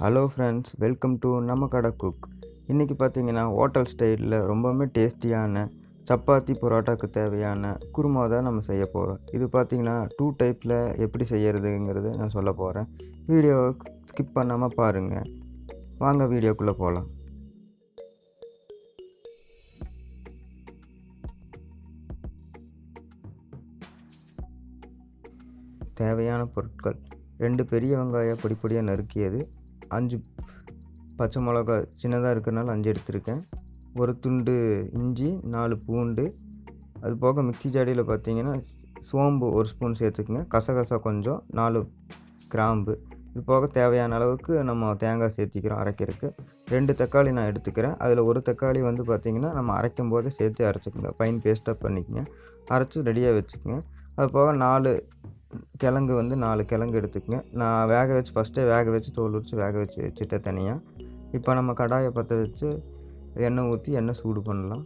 Hello friends, welcome to நம்ம கடை cook. இன்றைக்கி பார்த்தீங்கன்னா ஹோட்டல் ஸ்டைலில் ரொம்பவுமே டேஸ்டியான சப்பாத்தி பரோட்டாவுக்கு தேவையான குருமா தான் நம்ம செய்ய போகிறோம். இது பார்த்தீங்கன்னா 2 டைப்பில் எப்படி செய்கிறதுங்கிறது நான் சொல்ல போகிறேன். வீடியோவை ஸ்கிப் பண்ணாமல் பாருங்கள். வாங்க வீடியோக்குள்ளே போகலாம். தேவையான பொருட்கள்: 2 பெரிய வெங்காயம் பொடியாக நறுக்கியது, 5 பச்சை மிளகா சின்னதாக இருக்கிறனால 5 எடுத்திருக்கேன், ஒரு துண்டு இஞ்சி, 4 பூண்டு, அது போக மிக்ஸி ஜாடியில் பார்த்தீங்கன்னா சோம்பு 1 ஸ்பூன் சேர்த்துக்குங்க, கசகசா கொஞ்சம், 4 கிராம்பு, இது போக தேவையான அளவுக்கு நம்ம தேங்காய் சேர்த்திக்கிறோம் அரைக்கிறதுக்கு. 2 தக்காளி நான் எடுத்துக்கிறேன். அதில் ஒரு தக்காளி வந்து பார்த்திங்கன்னா நம்ம அரைக்கும் போது சேர்த்து அரைச்சிக்கோங்க, ஃபைன் பேஸ்ட்டாக பண்ணிக்கோங்க, அரைச்சி ரெடியாக வச்சுக்கோங்க. அது போக 4 கிழங்கு வந்து 4 கிழங்கு எடுத்துக்கங்க. நான் ஃபஸ்ட்டே வேக வச்சு தோல் உரித்து வேக வச்சுட்டேன் தனியாக. இப்போ நம்ம கடாயை பற்ற வச்சு எண்ணெய் ஊற்றி எண்ணெய் சூடு பண்ணலாம்.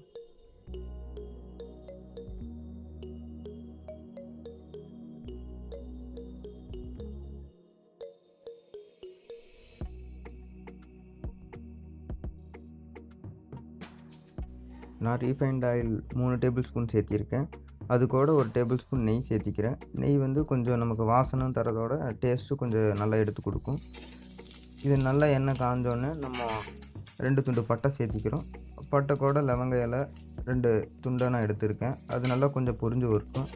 நான் ரீஃபைண்ட் ஆயில் 3 டேபிள் ஸ்பூன் சேர்த்திருக்கேன். அது கூட 1 டேபிள் ஸ்பூன் நெய் சேர்த்திக்கிறேன். நெய் வந்து கொஞ்சம் நமக்கு வாசனை தரதோட டேஸ்ட்டு கொஞ்சம் நல்லா எடுத்து கொடுக்கும். இது நல்லா எண்ணெய் காஞ்சோன்னே நம்ம 2 துண்டு பட்டை சேர்த்திக்கிறோம். பட்டை கூட லவங்க இலை 2 துண்டை நான் எடுத்திருக்கேன். அது நல்லா கொஞ்சம் பொரிஞ்சு வரும்.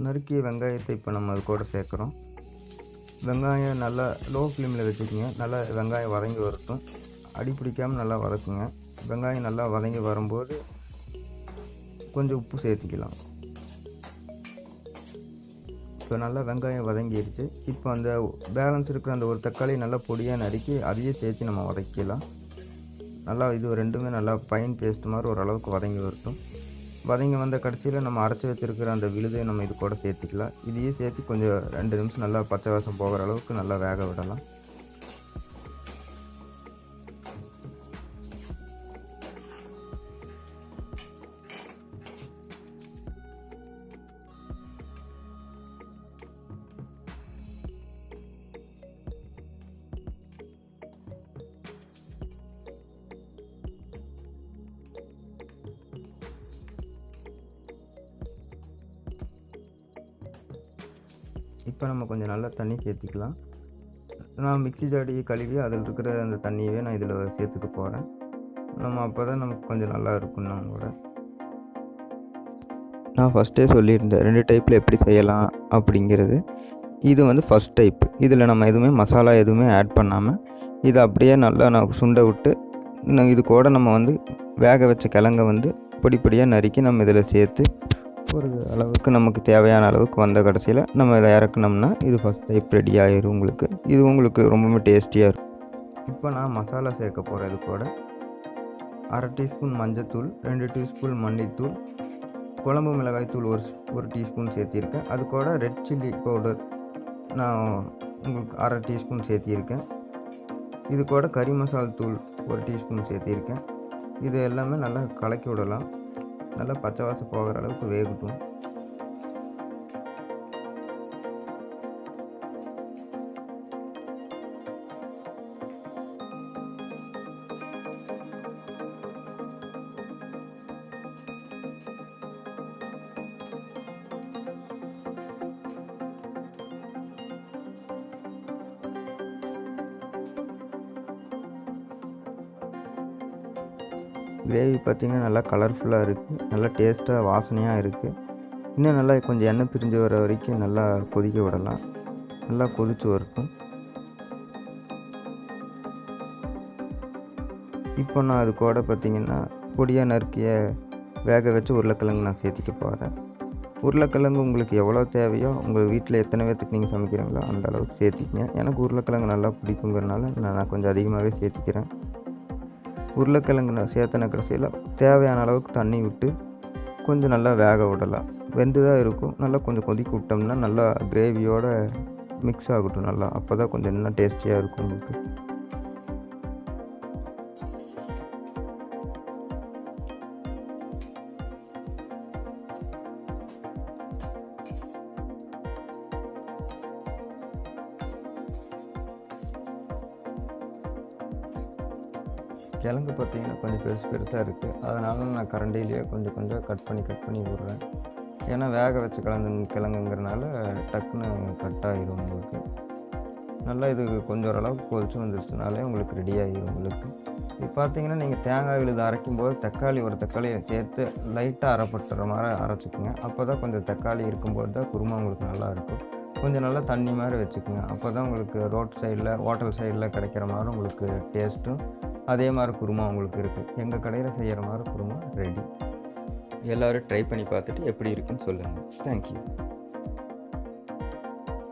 நறுக்கிய வெங்காயத்தை இப்போ நம்ம அது கூட சேர்க்குறோம். வெங்காயம் நல்லா லோ ஃப்ளேமில் வச்சுக்கோங்க. நல்லா வெங்காயம் வதங்கி வரட்டும், அடி பிடிக்காமல் நல்லா வதக்குங்க. வெங்காயம் நல்லா வதங்கி வரும்போது கொஞ்சம் உப்பு சேர்த்திக்கலாம். இப்போ நல்லா வெங்காயம் வதங்கிடுச்சு. இப்போ அந்த பேலன்ஸ் இருக்கிற அந்த ஒரு தக்காளி நல்லா பொடியாக நறுக்கி அதையே சேர்த்து நம்ம வதக்கிக்கலாம். நல்லா இது ரெண்டுமே நல்லா ஃபைன் பேஸ்ட் மாதிரி ஓரளவுக்கு வதங்கி வரட்டும். வதங்கி வந்த கடைசியில் நம்ம அரைச்சி வச்சுருக்கிற அந்த விழுதை நம்ம இது கூட சேர்த்துக்கலாம். இதையே சேர்த்து கொஞ்சம் 2 நிமிஷம் நல்லா பச்சை வாசம் போகிற அளவுக்கு நல்லா வேக விடலாம். இப்போ நம்ம கொஞ்சம் நல்லா தண்ணி சேர்த்திக்கலாம். நான் மிக்ஸி ஜாடி கழுவி அதில் இருக்கிற அந்த தண்ணியவே நான் இதில் சேர்த்துக்க போகிறேன். நம்ம அப்போ தான் நமக்கு கொஞ்சம் நல்லா இருக்கும். நம்மளோட நான் ஃபஸ்ட்டே சொல்லியிருந்தேன் 2 டைப்பில் எப்படி செய்யலாம் அப்படிங்கிறது. இது வந்து ஃபஸ்ட் டைப். இதில் நம்ம எதுவுமே மசாலா எதுவுமே ஆட் பண்ணாமல் இதை அப்படியே நல்லா நான் சுண்டை விட்டு இது கூட நம்ம வந்து வேக வச்ச கிழங்கை வந்து பொடியாக நறுக்கி நம்ம இதில் சேர்த்து ஒரு அளவுக்கு நமக்கு தேவையான அளவுக்கு வந்த கடைசியில் நம்ம இதை இறக்குனோம்னா இது ஃபஸ்ட் டைப் ரெடி ஆகிடும். இது உங்களுக்கு ரொம்பவே டேஸ்டியாக இருக்கும். இப்போ நான் மசாலா சேர்க்க போகிறேன். இது கூட 1/2 டீஸ்பூன் மஞ்சத்தூள், 2 டீஸ்பூன் மல்லித்தூள், குழம்பு மிளகாய் தூள் 1 டீஸ்பூன் சேர்த்திருக்கேன். அது கூட ரெட் சில்லி பவுடர் நான் உங்களுக்கு 1/2 டீஸ்பூன் சேர்த்திருக்கேன். இது கூட கறி மசால் தூள் 1 டீஸ்பூன் சேர்த்திருக்கேன். இது எல்லாமே நல்லா கலக்கி விடலாம். நல்லா பச்சை வாசம் போகிற அளவுக்கு வேகட்டும். கிரேவி பார்த்திங்கன்னா நல்லா கலர்ஃபுல்லாக இருக்குது, நல்லா டேஸ்ட்டாக வாசனையாக இருக்குது. இன்னும் நல்லா கொஞ்சம் எண்ணெய் பிரிஞ்சு வர வரைக்கும் நல்லா கொதிக்க விடலாம். நல்லா கொதித்து வரட்டும். இப்போ நான் அது கூட பார்த்திங்கன்னா பொடியாக நறுக்கிய வேக வச்சு உருளைக்கிழங்கு நான் சேர்த்திக்க போகிறேன். உருளைக்கிழங்கு உங்களுக்கு எவ்வளோ தேவையோ, உங்கள் வீட்டில் எத்தனை பேர்த்துக்கு நீங்கள் சமைக்கிறீங்களோ அந்த அளவுக்கு சேர்த்திக்கங்க. எனக்கு உருளைக்கிழங்கு நல்லா பிடிக்குங்கிறனால நான் கொஞ்சம் அதிகமாகவே சேர்த்திக்கிறேன். உருளைக்கிழங்கு நான் சேர்த்தன கடைசியில் தேவையான அளவுக்கு தண்ணி விட்டு கொஞ்சம் நல்லா வேக விடலாம். வெந்து தான் இருக்கும். நல்லா கொஞ்சம் கொதிக்க விட்டோம்னா நல்லா கிரேவியோடு மிக்ஸ் ஆகட்டும் நல்லா. அப்போ தான் கொஞ்சம் இன்னும் டேஸ்டியாக இருக்கும் உங்களுக்கு. கிழங்கு பார்த்தீங்கன்னா கொஞ்சம் பெருசு பெருசாக இருக்குது. அதனால நான் கரண்டிலேயே கொஞ்சம் கொஞ்சம் கட் பண்ணி விட்றேன். ஏன்னா வேக வச்ச கிழங்குங்கிறனால டக்குன்னு கட் ஆகிரும் உங்களுக்கு. நல்லா இது கொஞ்சம் ஓரளவுக்கு கொதிச்சு வந்துருச்சுனாலே உங்களுக்கு ரெடி ஆகிரும் உங்களுக்கு. இப்போ பார்த்தீங்கன்னா நீங்கள் தேங்காய் விழுது அரைக்கும்போது ஒரு தக்காளியை சேர்த்து லைட்டாக அரைப்பட்டுற மாதிரி அரைச்சிக்கோங்க. அப்போ தான் கொஞ்சம் தக்காளி இருக்கும்போது தான் குருமா உங்களுக்கு நல்லாயிருக்கும். கொஞ்சம் நல்லா தண்ணி மாதிரி வச்சுக்கோங்க. அப்போ தான் உங்களுக்கு ரோட் சைடில் ஹோட்டல் சைடில் கிடைக்கிற மாதிரி உங்களுக்கு டேஸ்ட்டும் அதே மாதிரி குருமா உங்களுக்கு இருக்குது. எங்கள் கடையில் செய்கிற மாதிரி குருமா ரெடி. எல்லோரும் ட்ரை பண்ணி பார்த்துட்டு எப்படி இருக்குன்னு சொல்லுங்கள். தேங்க்யூ.